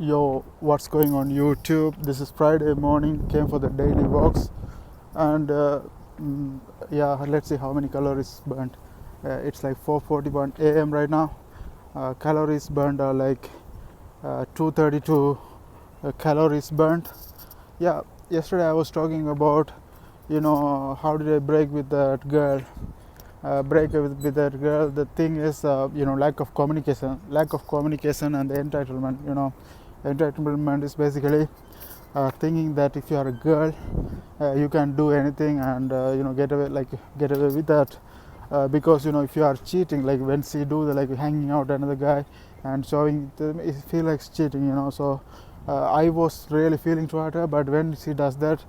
Yo, what's going on YouTube? This is Friday morning, came for the daily walks, and yeah, let's see how many calories burnt. It's like 4:41 a.m. right now. Calories burned are like 232 calories burnt. Yeah, yesterday I was talking about, how did I break with that girl? With that girl. The thing is, lack of communication, and the entitlement. Entitlement is basically thinking that if you are a girl, you can do anything and get away with that. Because if you are cheating, like when she do the like hanging out another guy and showing them, it feel like cheating. So I was really feeling toward her, but when she does that,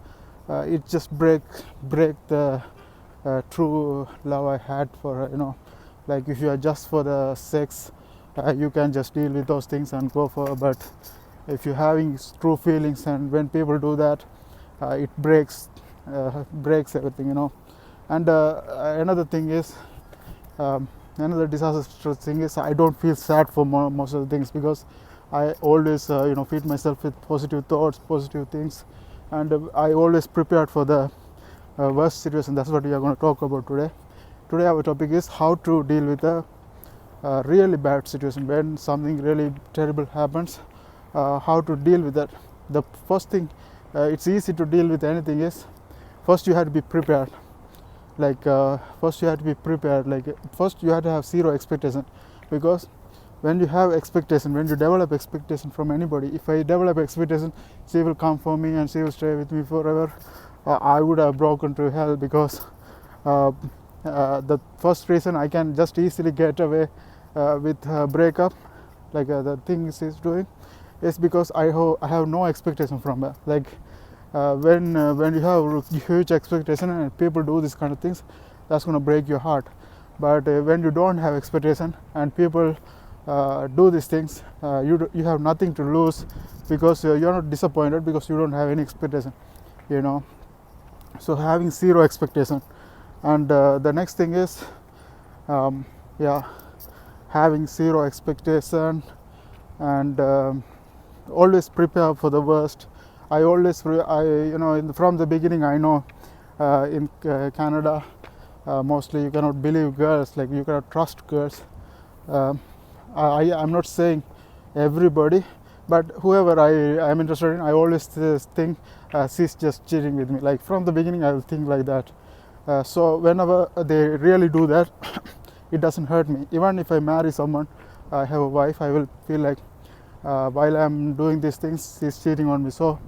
it just break the true love I had for her. Like if you are just for the sex, you can just deal with those things and go for. But if you're having true feelings, and when people do that, it breaks everything. And another thing is, another disastrous thing is, I don't feel sad for most of the things, because I always feed myself with positive thoughts, positive things, and I always prepared for the worst situation. That's what we are going to talk about today. Today our topic is how to deal with a really bad situation. When something really terrible happens, how to deal with that. The first thing, it's easy to deal with anything, is first you have to be prepared. First you have to have zero expectation, because when you have expectation, when you develop expectation from anybody, if I develop expectation she will come for me and she will stay with me forever, I would have broken to hell, because the first reason I can just easily get away with breakup, the things she's doing, is because I have no expectation from her. When you have huge expectation and people do this kind of things, that's going to break your heart. But when you don't have expectation and people do these things, you have nothing to lose, because you're not disappointed, because you don't have any expectation. So having zero expectation. And the next thing is, having zero expectation, and always prepare for the worst. I always from the beginning, I know in Canada, mostly you cannot believe girls, like you cannot trust girls. I'm not saying everybody, but whoever I'm interested in, I always think she's just cheating with me. Like from the beginning I will think like that. So whenever they really do that, it doesn't hurt me. Even if I marry someone, I have a wife, I will feel like while I'm doing these things, she's cheating on me. So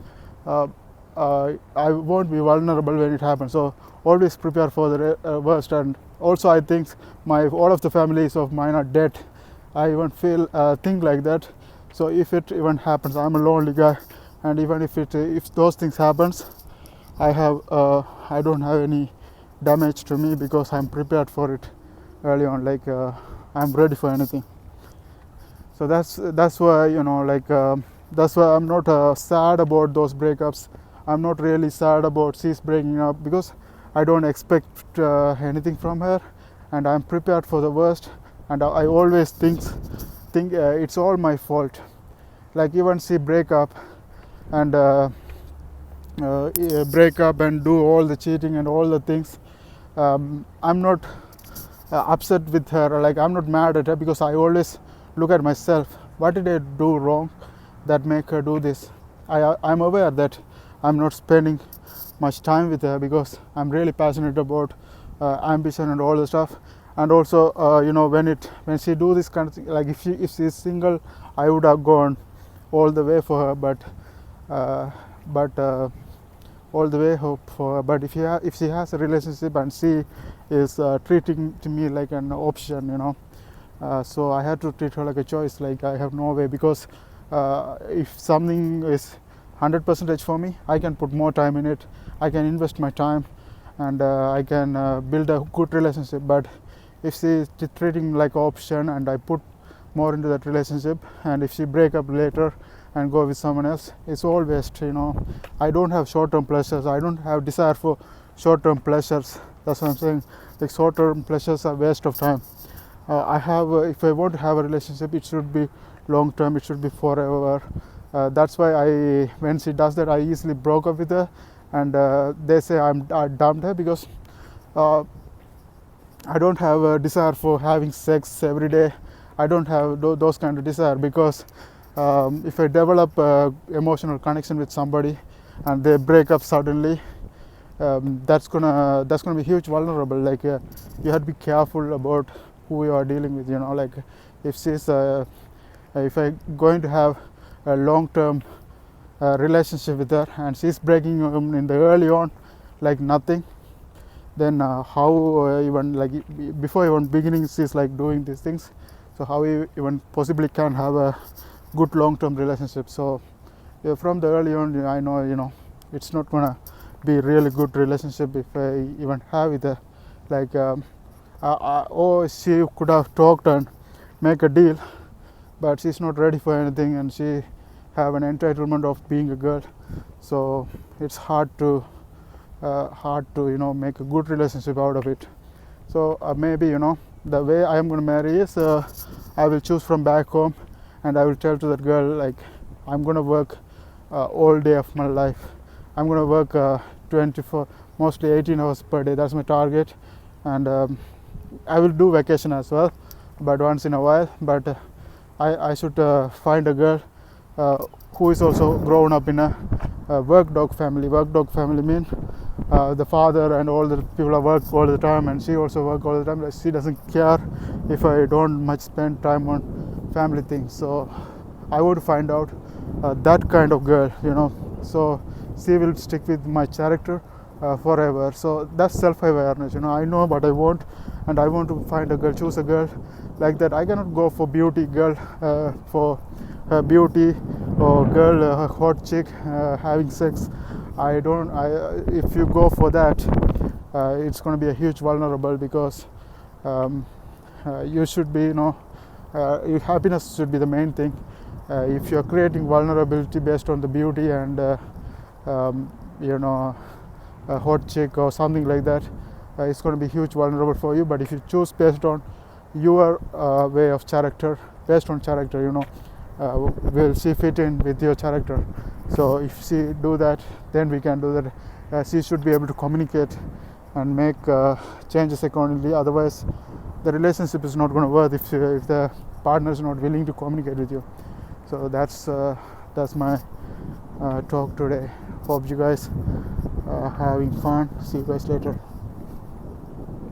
I won't be vulnerable when it happens. So always prepare for the worst. And also I think all of the families of mine are dead. I even think like that. So if it even happens, I'm a lonely guy, and even if those things happens, I don't have any damage to me, because I'm prepared for it early on. I'm ready for anything. So that's why that's why I'm not sad about those breakups. I'm not really sad about she's breaking up, because I don't expect anything from her, and I'm prepared for the worst. And I always think it's all my fault. Like even she break up and do all the cheating and all the things, I'm not upset with her. Like I'm not mad at her, because I always look at myself. What did I do wrong that make her do this? I'm aware that I'm not spending much time with her, because I'm really passionate about ambition and all the stuff. And also when she do this kind of thing, like if she's single, I would have gone all the way for her, but all the way hope for her. But if she has a relationship and she is treating to me like an option, so I had to treat her like a choice. Like I have no way, because if something is 100% for me, I can put more time in it, I can invest my time, and I can build a good relationship. But if she is treating like option and I put more into that relationship, and if she break up later and go with someone else, it's all waste. I don't have short-term pleasures. I don't have desire for short-term pleasures. That's what I'm saying. Like short-term pleasures are waste of time. If I want to have a relationship, it should be long term, it should be forever. That's why when she does that, I easily broke up with her, and they say I dumped her because I don't have a desire for having sex every day. I don't have those kind of desire, because if I develop emotional connection with somebody and they break up suddenly, that's gonna be huge vulnerable. Like you have to be careful about who you are dealing with. Like if she's if I going to have a long-term relationship with her and she's breaking in the early on like nothing, then how even like before even beginning she's like doing these things, so how we even possibly can have a good long-term relationship. So from the early on, I know it's not gonna be really good relationship if I even have with her. Like she could have talked and make a deal, but she's not ready for anything, and she have an entitlement of being a girl. So it's hard to make a good relationship out of it. So maybe the way I am going to marry is I will choose from back home, and I will tell to that girl, like, I'm going to work all day of my life. I'm going to work 24, mostly 18 hours per day. That's my target. And I will do vacation as well, but once in a while. But I should find a girl who is also grown up in a work dog family. Work dog family means the father and all the people work all the time, and she also work all the time. She doesn't care if I don't much spend time on family things. So I would find out that kind of girl, so she will stick with my character forever. So that's self-awareness. I know what I want, and I want to find a girl, choose a girl like that. I cannot go for beauty girl, for beauty, or girl, hot chick having sex. If you go for that, it's going to be a huge vulnerable, because you should be, your happiness should be the main thing. If you're creating vulnerability based on the beauty and a hot chick or something like that, it's going to be huge vulnerable for you. But if you choose based on your way of character, based on character, will she fit in with your character? So if she do that, then we can do that. She should be able to communicate and make changes accordingly. Otherwise, the relationship is not going to work if the partner is not willing to communicate with you. So that's my talk today. Hope you guys are having fun. See you guys later.